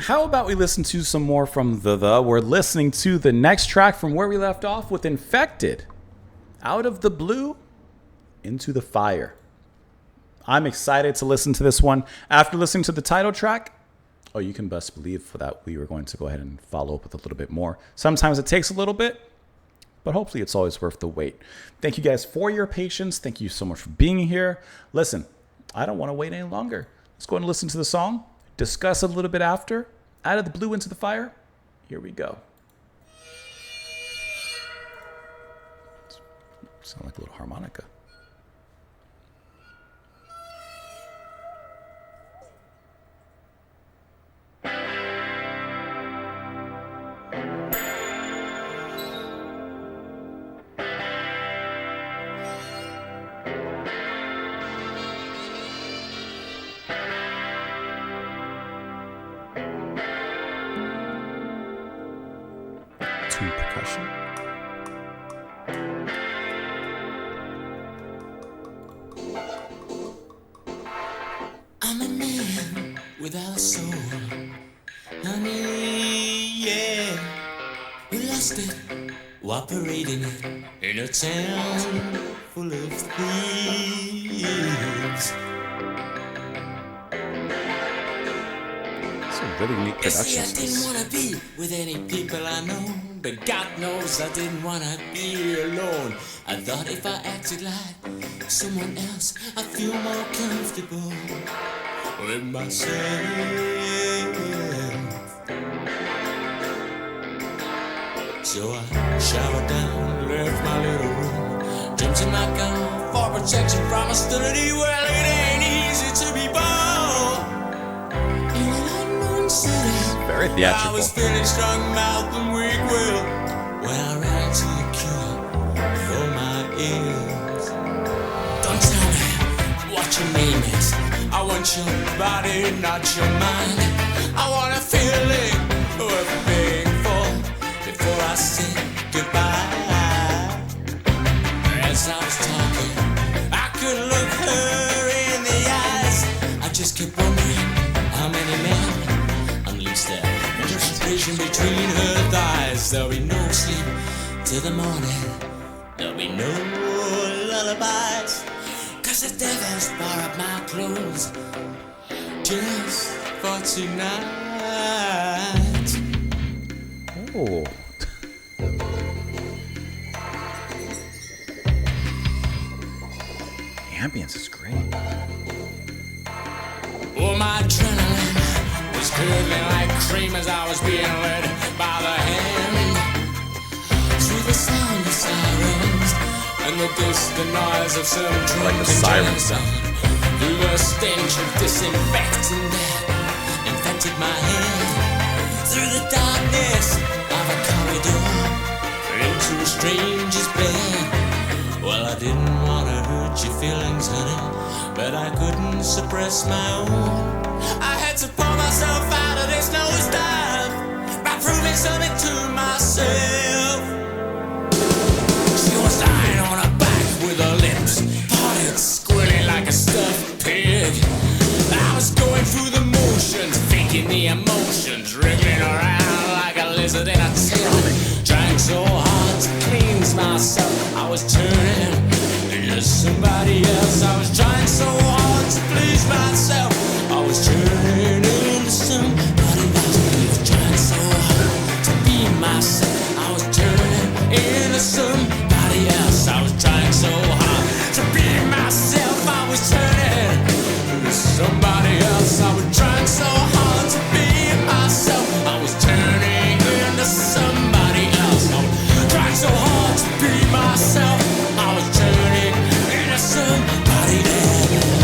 How about we listen to some more from The? We're listening to the next track from where we left off with Infected. Out of the Blue, Into the Fire. I'm excited to listen to this one. After listening to the title track, you can best believe for that we were going to go ahead and follow up with a little bit more. Sometimes it takes a little bit, but hopefully it's always worth the wait. Thank you guys for your patience. Thank you so much for being here. Listen, I don't want to wait any longer. Let's go ahead and listen to the song, discuss a little bit after. Out of the Blue, Into the Fire. Here we go. Sound like a little harmonica. Percussion. I'm a man without a soul, honey, yeah. We lost it, operating it in a town full of thieves. Really neat production. See, I didn't wanna be with any people I know, but God knows I didn't wanna be alone. I thought if I acted like someone else, I'd feel more comfortable with myself. So I showered down, left my little room, jumped in my car for protection from hostility. Well, it ain't easy to be born. Very theatrical. I was feeling strong mouth and weak will when I ran to the cure for my ills. Don't tell me what your name is. I want your body, not your mind. I want a feeling worth being for before I say goodbye. As I was talking, I could look her in the eyes. I just kept wondering how many men there. Just vision between her thighs. There'll be no sleep till the morning. There'll be no lullabies. Cause the devil's borrowed my clothes just for tonight. Oh. The ambience is great. Oh, my adrenaline was curdling like cream as I was being led by the hand through the sound of sirens and the distant noise of some drunken like the siren sound. Through the stench of disinfectant that infected my head, through the darkness of a corridor into a stranger's bed. Well, I didn't want to hurt your feelings, honey, but I couldn't suppress my own. I had to pull myself out of this nosedive by proving something to myself. She was lying on her back with her lips parted, squirting like a stuffed pig. I was going through the motions, faking the emotions, wriggling around like a lizard in a tail. Trying so hard to cleanse myself, I was turning into somebody else. I was trying so hard to please myself, I was turning into somebody else. I was trying so hard to be myself, I was turning into somebody else. I was trying so hard to be myself, I was turning into somebody else. I was trying so hard to be myself, I was turning into somebody else. I was trying so hard to be myself, I was turning into somebody else.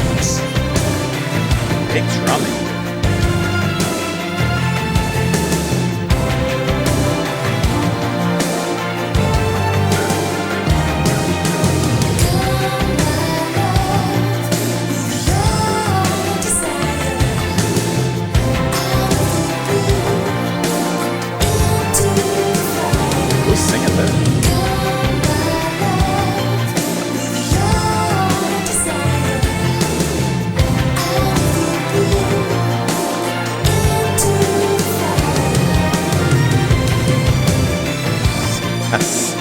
Yes.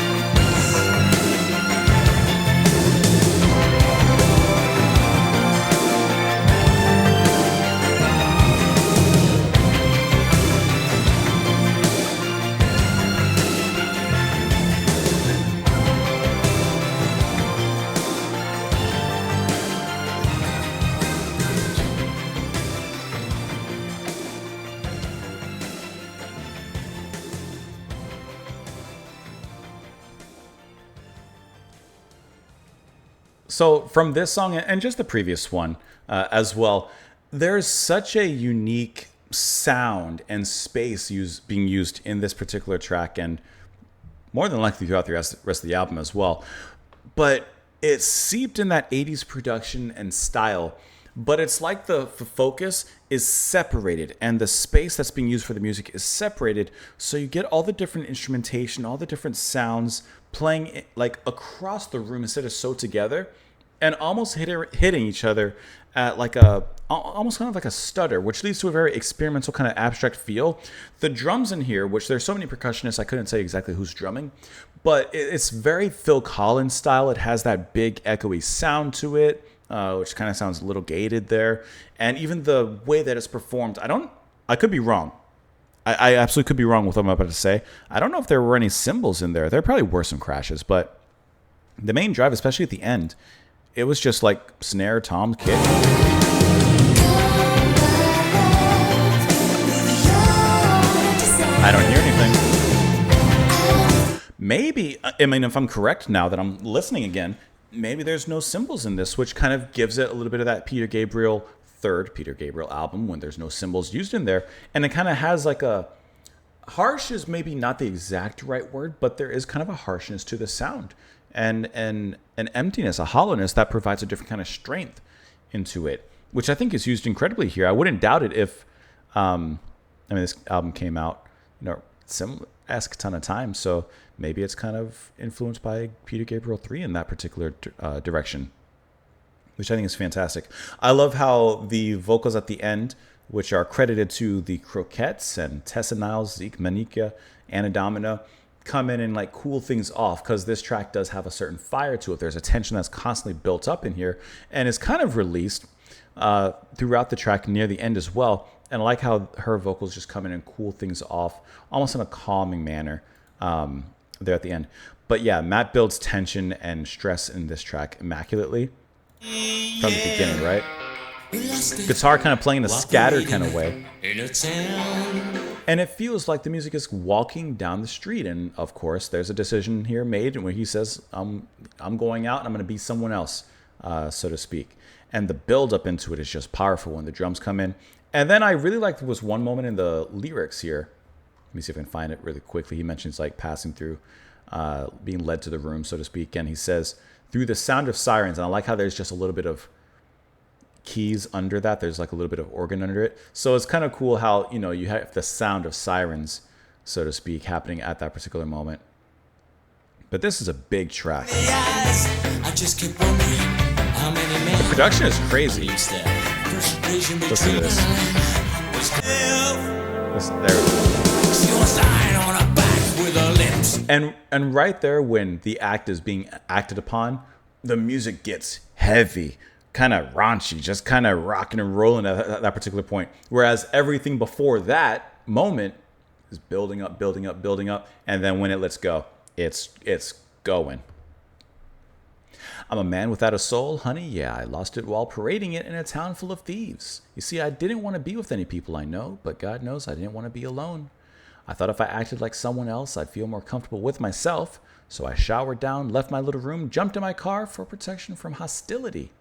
So from this song and just the previous one as well, there's such a unique sound and space being used in this particular track, and more than likely throughout the rest of the album as well. But it's seeped in that 80s production and style, but it's like the focus is separated and the space that's being used for the music is separated, so you get all the different instrumentation, all the different sounds playing like across the room instead of so together, and almost hitting each other at like almost kind of like a stutter, which leads to a very experimental kind of abstract feel. The drums in here, which there's so many percussionists, I couldn't say exactly who's drumming, but it's very Phil Collins style. It has that big echoey sound to it, which kind of sounds a little gated there. And even the way that it's performed, I could be wrong. I absolutely could be wrong with what I'm about to say. I don't know if there were any cymbals in there. There probably were some crashes, but the main drive, especially at the end, it was just like snare, tom, kick. I don't hear anything. Maybe, I mean, if I'm correct now that I'm listening again, maybe there's no cymbals in this, which kind of gives it a little bit of that third Peter Gabriel album when there's no cymbals used in there. And it kind of has like a harsh is maybe not the exact right word, but there is kind of a harshness to the sound and an emptiness, a hollowness that provides a different kind of strength into it, which I think is used incredibly here. I wouldn't doubt it if, this album came out, esque ton of time, so maybe it's kind of influenced by Peter Gabriel 3 in that particular direction, which I think is fantastic. I love how the vocals at the end, which are credited to the Croquettes and Tessa Niles, Zeke Manika, Anna Domina, come in and like cool things off, because this track does have a certain fire to it. There's a tension that's constantly built up in here and is kind of released throughout the track near the end as well. And I like how her vocals just come in and cool things off almost in a calming manner there at the end. But yeah, Matt builds tension and stress in this track immaculately from the beginning, right? Guitar kind of playing in a scattered kind of way. And it feels like the music is walking down the street. And of course, there's a decision here made where he says, I'm going out and I'm going to be someone else, so to speak. And the build up into it is just powerful when the drums come in. And then I really liked, there was one moment in the lyrics here. Let me see if I can find it really quickly. He mentions like passing through, being led to the room, so to speak. And he says, through the sound of sirens. And I like how there's just a little bit of keys under that. There's like a little bit of organ under it. So it's kind of cool how, you have the sound of sirens, so to speak, happening at that particular moment. But this is a big track. The production is crazy. Listen to this. And right there, when the act is being acted upon, the music gets heavy, kind of raunchy, just kind of rocking and rolling at that particular point. Whereas everything before that moment is building up, building up, building up, and then when it lets go, it's going. I'm a man without a soul, honey, yeah, I lost it while parading it in a town full of thieves. You see, I didn't want to be with any people I know, but God knows I didn't want to be alone. I thought if I acted like someone else, I'd feel more comfortable with myself, so I showered down, left my little room, jumped in my car for protection from hostility.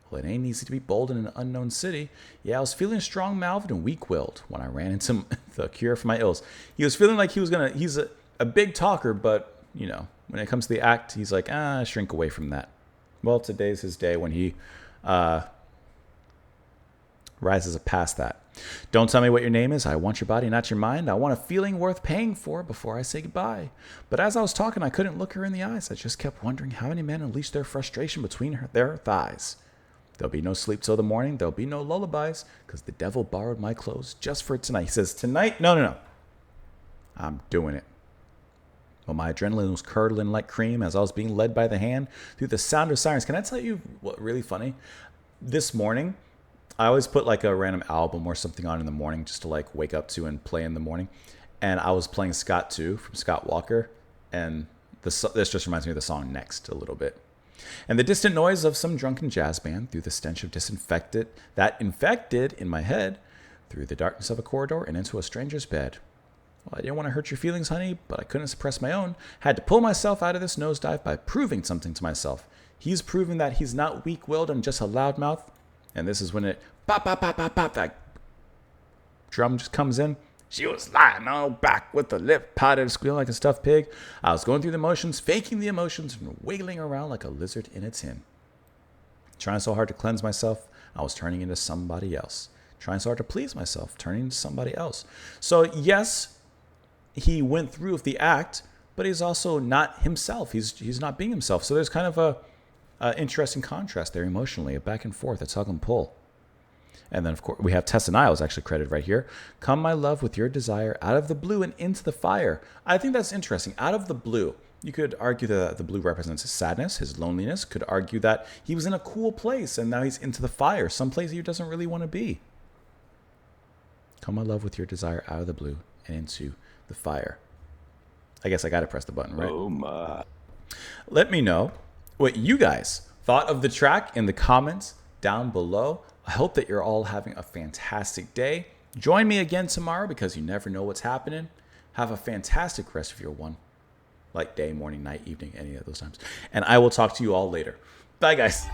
Well, it ain't easy to be bold in an unknown city. Yeah, I was feeling strong-mouthed and weak-willed when I ran into the cure for my ills. He was feeling like he's a big talker, but, when it comes to the act, he's like, shrink away from that. Well, today's his day when he rises past that. Don't tell me what your name is. I want your body, not your mind. I want a feeling worth paying for before I say goodbye. But as I was talking, I couldn't look her in the eyes. I just kept wondering how many men unleash their frustration between their thighs. There'll be no sleep till the morning. There'll be no lullabies because the devil borrowed my clothes just for tonight. He says, tonight? No. I'm doing it. Well, my adrenaline was curdling like cream as I was being led by the hand through the sound of sirens. Can I tell you what really funny? This morning, I always put like a random album or something on in the morning just to like wake up to and play in the morning. And I was playing Scott 2 from Scott Walker. And this just reminds me of the song Next a little bit. And the distant noise of some drunken jazz band through the stench of disinfectant that infected in my head through the darkness of a corridor and into a stranger's bed. Well, I didn't want to hurt your feelings, honey, but I couldn't suppress my own. Had to pull myself out of this nosedive by proving something to myself. He's proven that he's not weak-willed and just a loudmouth. And this is when it pop, pop, pop, pop, pop, that drum just comes in. She was lying on her back with the lip parted, squealing like a stuffed pig. I was going through the motions, faking the emotions, and wiggling around like a lizard in a tin. Trying so hard to cleanse myself, I was turning into somebody else. Trying so hard to please myself, turning into somebody else. So yes, he went through with the act, but he's also not himself. He's not being himself. So there's kind of a interesting contrast there emotionally, a back and forth, a tug and pull. And then, of course, we have Tessa Niles actually credited right here. Come, my love, with your desire, out of the blue and into the fire. I think that's interesting. Out of the blue. You could argue that the blue represents his sadness, his loneliness. Could argue that he was in a cool place and now he's into the fire, some place he doesn't really want to be. Come, my love, with your desire, out of the blue and into the fire. I guess I got to press the button, right? Oh, my. Let me know what you guys thought of the track in the comments down below. I hope that you're all having a fantastic day. Join me again tomorrow because you never know what's happening. Have a fantastic rest of your one. Like day, morning, night, evening, any of those times. And I will talk to you all later. Bye, guys.